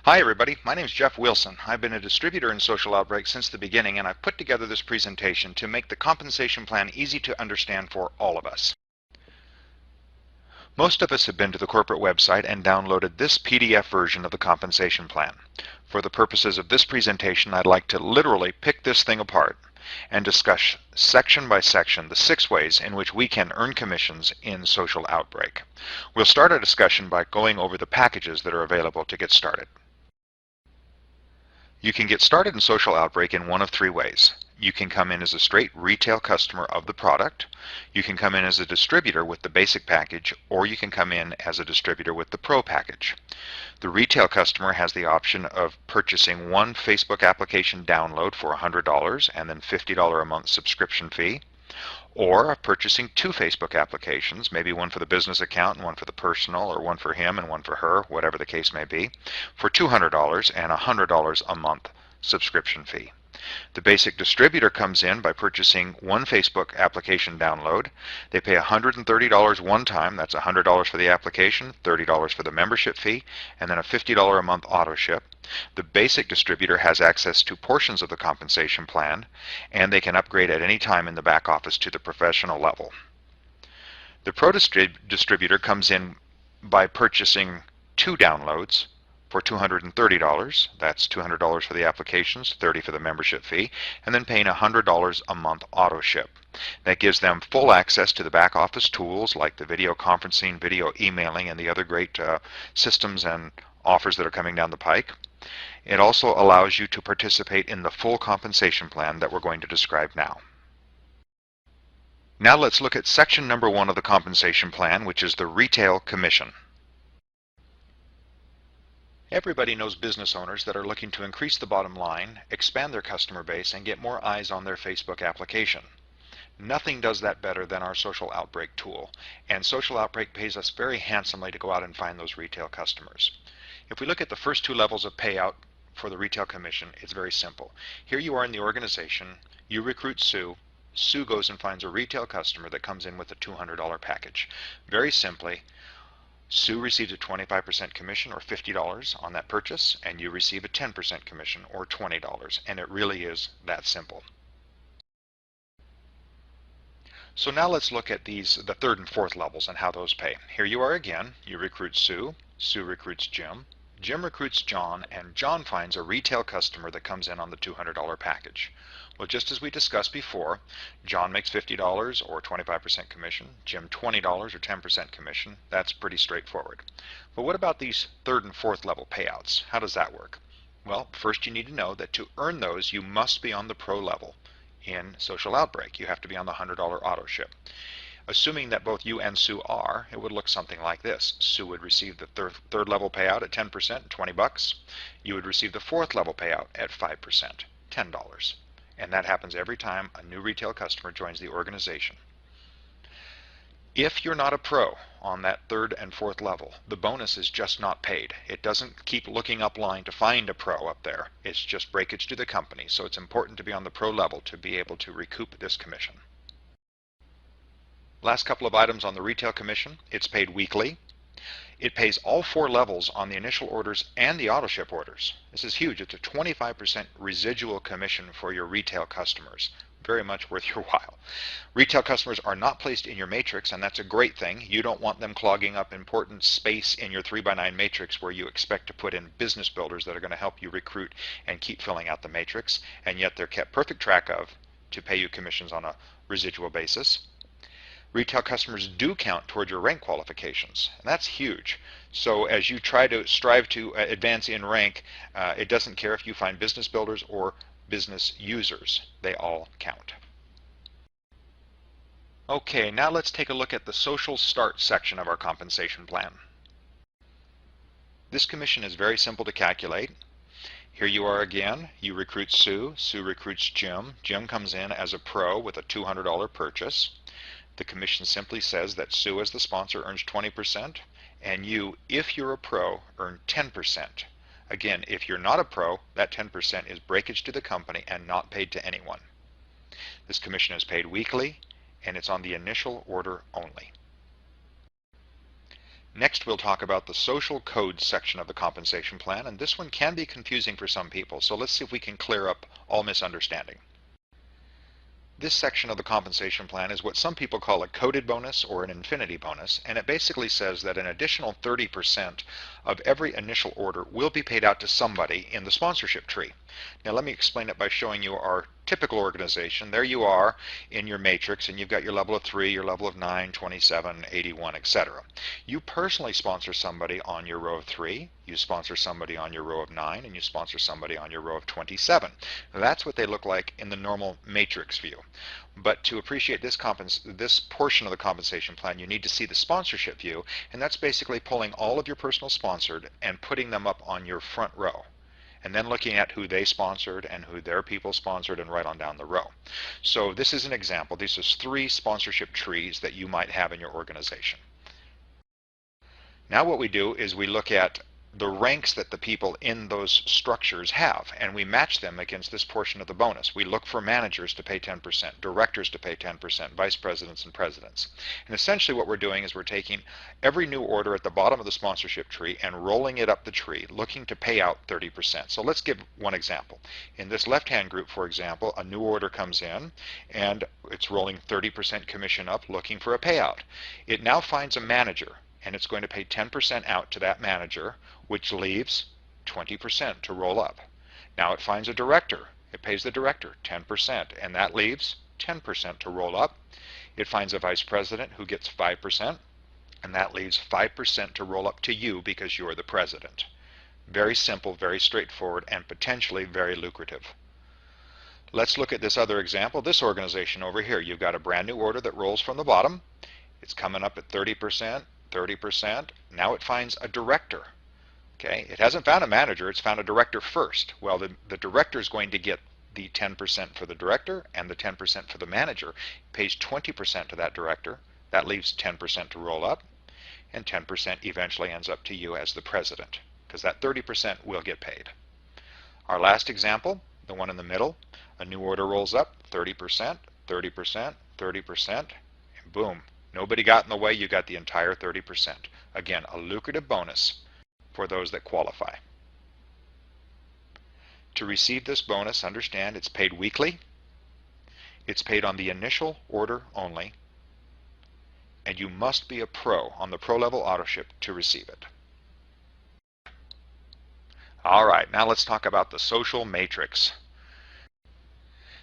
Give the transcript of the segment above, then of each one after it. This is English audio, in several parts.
Hi everybody, my name is Jeff Wilson. I've been a distributor in Social Outbreak since the beginning, and I've put together this presentation to make the compensation plan easy to understand for all of us. Most of us have been to the corporate website and downloaded this PDF version of the compensation plan. For the purposes of this presentation, I'd like to literally pick this thing apart and discuss section by section the 6 ways in which we can earn commissions in Social Outbreak. We'll start our discussion by going over the packages that are available to get started. You can get started in Social Outbreak in one of 3 ways. You can come in as a straight retail customer of the product, you can come in as a distributor with the basic package, or you can come in as a distributor with the Pro package. The retail customer has the option of purchasing one Facebook application download for $100 and then $50 a month subscription fee, or purchasing 2 Facebook applications, maybe one for the business account and one for the personal, or one for him and one for her, whatever the case may be, for $200 and $100 a month subscription fee. The basic distributor comes in by purchasing one Facebook application download. They pay $130 one time, that's $100 for the application, $30 for the membership fee, and then a $50 a month auto ship. The basic distributor has access to portions of the compensation plan, and they can upgrade at any time in the back office to the professional level. The Pro distributor comes in by purchasing 2 downloads for $230. That's $200 for the applications, $30 for the membership fee, and then paying $100 a month auto ship. That gives them full access to the back office tools like the video conferencing, video emailing, and the other great systems and offers that are coming down the pike. It also allows you to participate in the full compensation plan that we're going to describe now. Now let's look at section number 1 of the compensation plan, which is the retail commission. Everybody knows business owners that are looking to increase the bottom line, expand their customer base, and get more eyes on their Facebook application. Nothing does that better than our Social Outbreak tool, and Social Outbreak pays us very handsomely to go out and find those retail customers. If we look at the first 2 levels of payout for the retail commission, it's very simple. Here you are in the organization, you recruit Sue, Sue goes and finds a retail customer that comes in with a $200 package. Very simply, Sue receives a 25% commission or $50 on that purchase, and you receive a 10% commission or $20, and it really is that simple. So now let's look at the 3rd and 4th levels and how those pay. Here you are again, you recruit Sue, Sue recruits Jim, Jim recruits John, and John finds a retail customer that comes in on the $200 package. Well, just as we discussed before, John makes $50 or 25% commission, Jim $20 or 10% commission. That's pretty straightforward. But what about these 3rd and 4th level payouts? How does that work? Well, first you need to know that to earn those, you must be on the Pro level. In Social Outbreak, you have to be on the $100 auto ship. Assuming that both you and Sue are, it would look something like this. Sue would receive the 3rd level payout at 10%, 20 bucks. You would receive the 4th level payout at 5%, $10. And that happens every time a new retail customer joins the organization. If you're not a pro on that 3rd and 4th level, the bonus is just not paid. It doesn't keep looking up line to find a pro up there. It's just breakage to the company. So it's important to be on the pro level to be able to recoup this commission. Last couple of items on the retail commission. It's paid weekly. It pays all 4 levels on the initial orders and the auto ship orders. This is huge. It's a 25% residual commission for your retail customers. Very much worth your while. Retail customers are not placed in your matrix, and that's a great thing. You don't want them clogging up important space in your 3x9 matrix where you expect to put in business builders that are going to help you recruit and keep filling out the matrix, and yet they're kept perfect track of to pay you commissions on a residual basis. Retail customers do count toward your rank qualifications, and that's huge. So as you try to strive to advance in rank, it doesn't care if you find business builders or business users. They all count. Okay, now let's take a look at the Social Start section of our compensation plan. This commission is very simple to calculate. Here you are again, you recruit Sue, Sue recruits Jim, Jim comes in as a pro with a $200 purchase. The commission simply says that Sue as the sponsor earns 20%, and you, if you're a pro, earn 10%. Again, if you're not a pro, that 10% is breakage to the company and not paid to anyone. This commission is paid weekly, and it's on the initial order only. Next, we'll talk about the social code section of the compensation plan, and this one can be confusing for some people, so let's see if we can clear up all misunderstanding. This section of the compensation plan is what some people call a coded bonus or an infinity bonus, and it basically says that an additional 30% of every initial order will be paid out to somebody in the sponsorship tree. Now let me explain it by showing you our typical organization. There you are in your matrix, and you've got your level of 3, your level of 9, 27, 81, etc. You personally sponsor somebody on your row of 3, you sponsor somebody on your row of 9, and you sponsor somebody on your row of 27. That's what they look like in the normal matrix view. But to appreciate this portion of the compensation plan, you need to see the sponsorship view, and that's basically pulling all of your personal sponsored and putting them up on your front row, and then looking at who they sponsored and who their people sponsored and right on down the row. So this is an example. These are 3 sponsorship trees that you might have in your organization. Now what we do is we look at the ranks that the people in those structures have, and we match them against this portion of the bonus. We look for managers to pay 10%, directors to pay 10%, vice presidents and presidents. And essentially what we're doing is we're taking every new order at the bottom of the sponsorship tree and rolling it up the tree, looking to pay out 30%. So let's give one example. In this left-hand group, for example, a new order comes in and it's rolling 30% commission up, looking for a payout. It now finds a manager, and it's going to pay 10% out to that manager, which leaves 20% to roll up. Now it finds a director. It pays the director 10%, and that leaves 10% to roll up. It finds a vice president who gets 5%, and that leaves 5% to roll up to you because you're the president. Very simple, very straightforward, and potentially very lucrative. Let's look at this other example. This organization over here, you've got a brand new order that rolls from the bottom. It's coming up at 30%. 30%. Now it finds a director. Okay, it hasn't found a manager, it's found a director first. Well, the director is going to get the 10% for the director and the 10% for the manager. It pays 20% to that director. That leaves 10% to roll up, and 10% eventually ends up to you as the president, because that 30% will get paid. Our last example, the one in the middle, a new order rolls up, 30%, 30%, 30%, and boom. Nobody got in the way, you got the entire 30%. Again, a lucrative bonus for those that qualify. To receive this bonus, understand it's paid weekly, it's paid on the initial order only, and you must be a pro on the pro level autoship to receive it. Alright, now let's talk about the social matrix.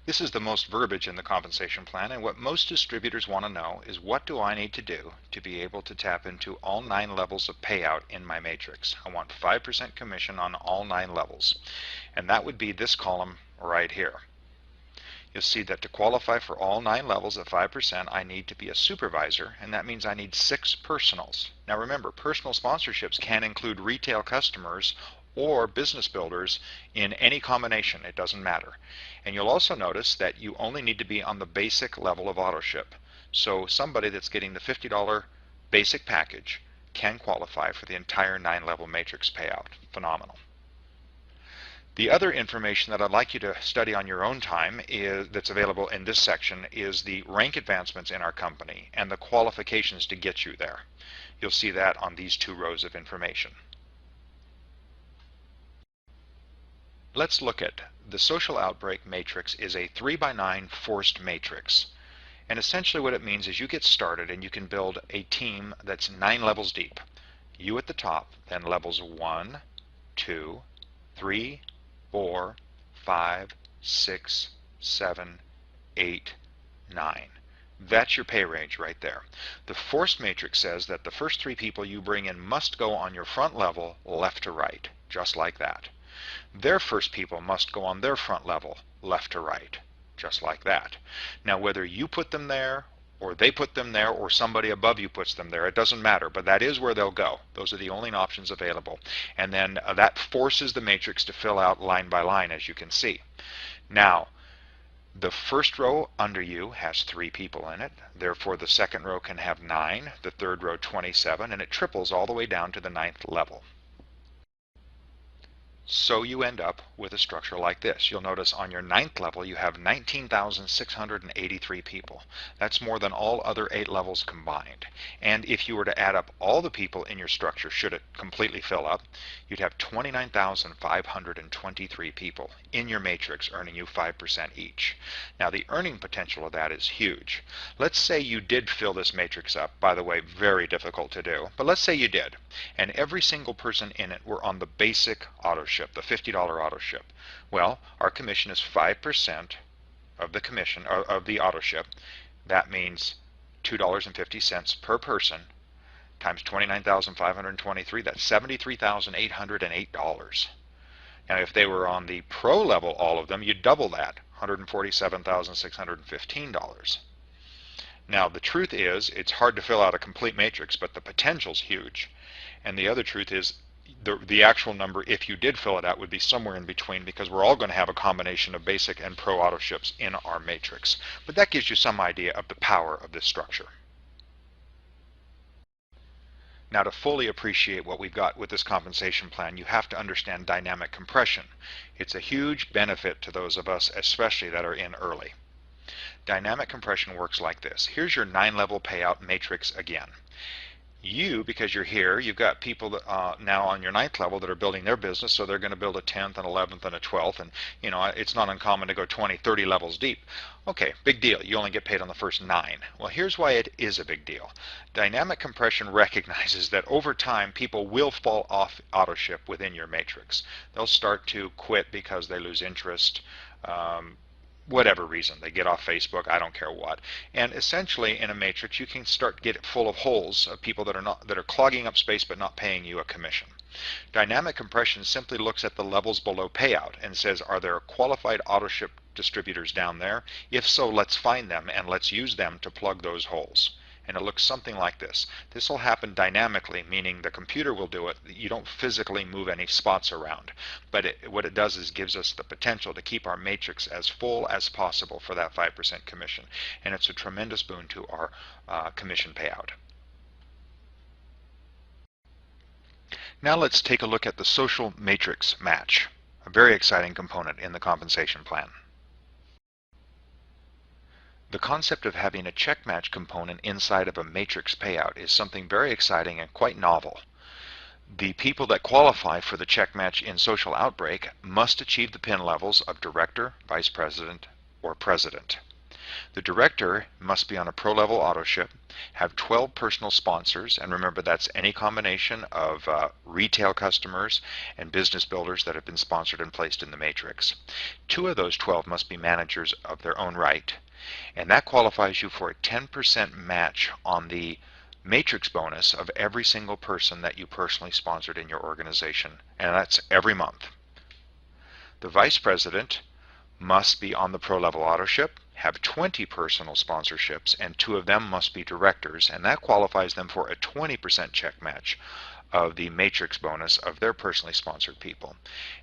This is the most verbiage in the compensation plan, and what most distributors want to know is, what do I need to do to be able to tap into all 9 levels of payout in my matrix? I want 5% commission on all 9 levels, and that would be this column right here. You'll see that to qualify for all 9 levels at 5%, I need to be a supervisor, and that means I need 6 personals. Now remember, personal sponsorships can include retail customers or business builders in any combination. It doesn't matter. And you'll also notice that you only need to be on the basic level of autoship. So somebody that's getting the $50 basic package can qualify for the entire 9-level matrix payout. Phenomenal. The other information that I'd like you to study on your own time that's available in this section is the rank advancements in our company and the qualifications to get you there. You'll see that on these 2 rows of information. Let's look at the social outbreak matrix. Is a 3x9 forced matrix. And essentially what it means is you get started and you can build a team that's 9 levels deep. You at the top, then levels 1, 2, 3, 4, 5, 6, 7, 8, 9. That's your pay range right there. The forced matrix says that the first 3 people you bring in must go on your front level left to right, just like that. Their first people must go on their front level, left to right, just like that. Now whether you put them there, or they put them there, or somebody above you puts them there, it doesn't matter, but that is where they'll go. Those are the only options available. And then that forces the matrix to fill out line by line, as you can see. Now, the first row under you has 3 people in it, therefore the second row can have 9, the third row 27, and it triples all the way down to the 9th level. So you end up with a structure like this. You'll notice on your 9th level you have 19,683 people. That's more than all other 8 levels combined. And if you were to add up all the people in your structure, should it completely fill up, you'd have 29,523 people in your matrix earning you 5% each. Now the earning potential of that is huge. Let's say you did fill this matrix up. By the way, very difficult to do, but let's say you did, and every single person in it were on the basic auto ship, the $50 auto ship. Well, our commission is 5% of the commission of the auto ship. That means $2.50 per person times 29,523. That's $73,808. Now, if they were on the pro level, all of them, you'd double that, $147,615. Now, the truth is, it's hard to fill out a complete matrix, but the potential's huge. And the other truth is, the actual number, if you did fill it out, would be somewhere in between, because we're all going to have a combination of basic and pro auto ships in our matrix. But that gives you some idea of the power of this structure. Now, to fully appreciate what we've got with this compensation plan, you have to understand dynamic compression. It's a huge benefit to those of us, especially that are in early. Dynamic compression works like this. Here's your 9-level payout matrix again. You, because you're here, you've got people that, now on your 9th level that are building their business, so they're going to build a 10th and 11th and a 12th, and you know, it's not uncommon to go 20, 30 levels deep. Okay, big deal. You only get paid on the first 9. Well, here's why it is a big deal. Dynamic compression recognizes that over time people will fall off auto ship within your matrix. They'll start to quit because they lose interest. Whatever reason, they get off Facebook, I don't care what. And essentially in a matrix you can start to get it full of holes of people that are clogging up space but not paying you a commission. Dynamic compression simply looks at the levels below payout and says, are there qualified auto ship distributors down there? If so, let's find them and let's use them to plug those holes. And it looks something like this. This will happen dynamically, meaning the computer will do it. You don't physically move any spots around. But what it does is gives us the potential to keep our matrix as full as possible for that 5% commission. And it's a tremendous boon to our commission payout. Now let's take a look at the social matrix match, a very exciting component in the compensation plan. The concept of having a check match component inside of a matrix payout is something very exciting and quite novel. The people that qualify for the check match in Social Outbreak must achieve the pin levels of director, vice president, or president. The director must be on a pro level auto ship, have 12 personal sponsors, and remember that's any combination of retail customers and business builders that have been sponsored and placed in the matrix. 2 of those 12 must be managers of their own right, and that qualifies you for a 10% match on the matrix bonus of every single person that you personally sponsored in your organization, and that's every month. The vice president must be on the pro level auto ship, have 20 personal sponsorships, and 2 of them must be directors, and that qualifies them for a 20% check match of the matrix bonus of their personally sponsored people.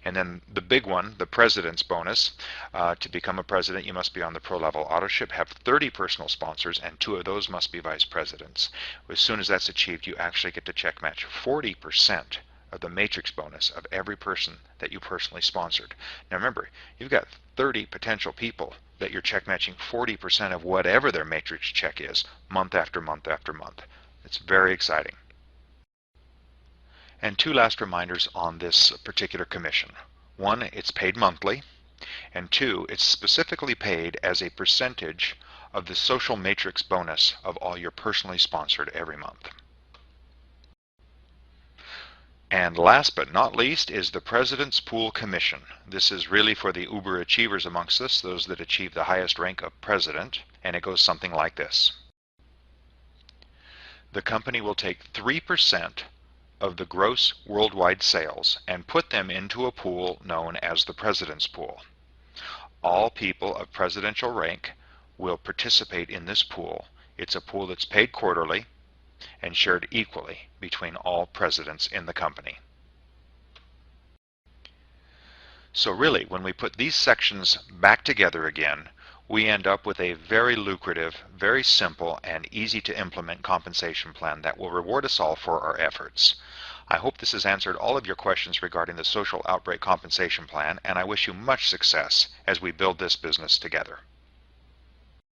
And then the big one, the president's bonus, to become a president you must be on the pro level auto ship, have 30 personal sponsors, and 2 of those must be vice presidents. As soon as that's achieved, you actually get to check match 40% of the matrix bonus of every person that you personally sponsored. Now remember, you've got 30 potential people that you're check matching 40% of whatever their matrix check is, month after month after month. It's very exciting. And 2 last reminders on this particular commission. 1, it's paid monthly, and 2, it's specifically paid as a percentage of the social matrix bonus of all your personally sponsored every month. And last but not least is the President's Pool Commission. This is really for the uber achievers amongst us, those that achieve the highest rank of president, and it goes something like this. The company will take 3% of the gross worldwide sales and put them into a pool known as the President's Pool. All people of presidential rank will participate in this pool. It's a pool that's paid quarterly and shared equally between all presidents in the company. So really, when we put these sections back together again, we end up with a very lucrative, very simple, and easy to implement compensation plan that will reward us all for our efforts. I hope this has answered all of your questions regarding the Social Outbreak Compensation Plan, and I wish you much success as we build this business together.